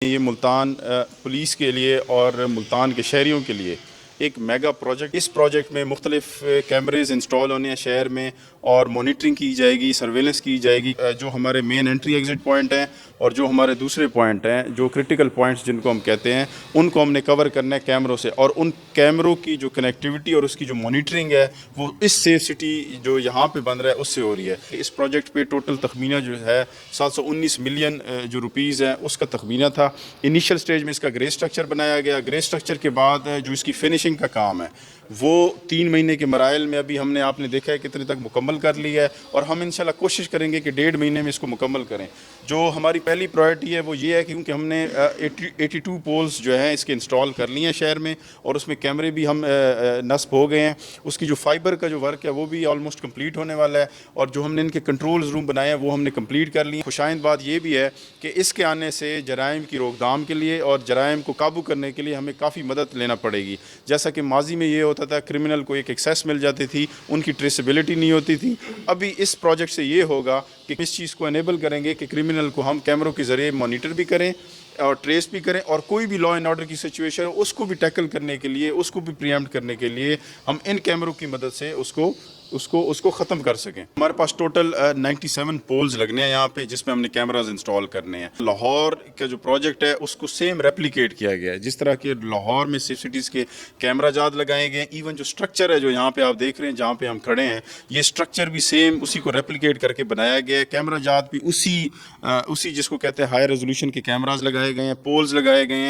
یہ ملتان پولیس کے لیے اور ملتان کے شہریوں کے لیے ایک میگا پروجیکٹ، اس پروجیکٹ میں مختلف کیمریز انسٹال ہونے ہیں شہر میں، اور مانیٹرنگ کی جائے گی، سرویلنس کی جائے گی۔ جو ہمارے مین انٹری ایگزٹ پوائنٹ ہیں اور جو ہمارے دوسرے پوائنٹ ہیں، جو کرٹیکل پوائنٹس جن کو ہم کہتے ہیں، ان کو ہم نے کور کرنا ہے کیمروں سے، اور ان کیمروں کی جو کنیکٹیوٹی اور اس کی جو مانیٹرنگ ہے وہ اس سیف سٹی جو یہاں پہ بن رہا ہے اس سے ہو رہی ہے۔ اس پروجیکٹ پہ ٹوٹل تخمینہ جو ہے 719 ملین جو روپیز ہے اس کا تخمینہ تھا۔ انیشل سٹیج میں اس کا گرے سٹرکچر بنایا گیا۔ گرے سٹرکچر کے بعد جو اس کی فنشنگ کا کام ہے وہ 3 مہینے کے مراحل میں ابھی ہم نے، آپ نے دیکھا ہے کتنے تک مکمل کر لیا ہے، اور ہم انشاءاللہ کوشش کریں گے کہ 1.5 مہینے میں اس کو مکمل کریں۔ جو ہماری پہلی پرائرٹی ہے وہ یہ ہے کہ کیونکہ ہم نے 82 پولز جو ہیں اس کے انسٹال کر لی ہیں شہر میں، اور اس میں کیمرے بھی ہم نصب ہو گئے ہیں۔ اس کی جو فائبر کا جو ورک ہے وہ بھی آلموسٹ کمپلیٹ ہونے والا ہے، اور جو ہم نے ان کے کنٹرول روم بنائے ہیں وہ ہم نے کمپلیٹ کر لی۔ خوشائند بات یہ بھی ہے کہ اس کے آنے سے جرائم کی روک تھام کے لیے اور جرائم کو قابو کرنے کے لیے ہمیں کافی مدد لینا پڑے گی۔ جیسا کہ ماضی میں یہ ہوتا تھا، کرمنل کو ایک ایکسیس مل جاتی تھی، ان کی ٹریسیبلٹی نہیں ہوتی تھی۔ ابھی اس پروجیکٹ سے یہ ہوگا کہ اس چیز کو انیبل کریں گے کہ کرمنل کو ہم کیمروں کے ذریعے مانیٹر بھی کریں اور ٹریس بھی کریں، اور کوئی بھی لا اینڈ آرڈر کی سچویشن ہے اس کو بھی ٹیکل کرنے کے لیے، اس کو بھی پریمپٹ کرنے کے لیے ہم ان کیمروں کی مدد سے اس کو ختم کر سکیں۔ ہمارے پاس ٹوٹل 97 پولز لگنے ہیں یہاں پہ، جس میں ہم نے کیمراز انسٹال کرنے ہیں۔ لاہور کا جو پروجیکٹ ہے اس کو سیم ریپلیکیٹ کیا گیا ہے، جس طرح کہ لاہور میں سیف سٹیز کے کیمرہ جات لگائے گئے ہیں۔ ایون جو سٹرکچر ہے جو یہاں پہ آپ دیکھ رہے ہیں جہاں پہ ہم کھڑے ہیں، یہ سٹرکچر بھی سیم اسی کو ریپلیکیٹ کر کے بنایا گیا ہے۔ کیمرہ جات بھی اسی جس کو کہتے ہیں ہائی ریزولوشن کے کیمراز لگائے گئے ہیں، پولز لگائے گئے ہیں۔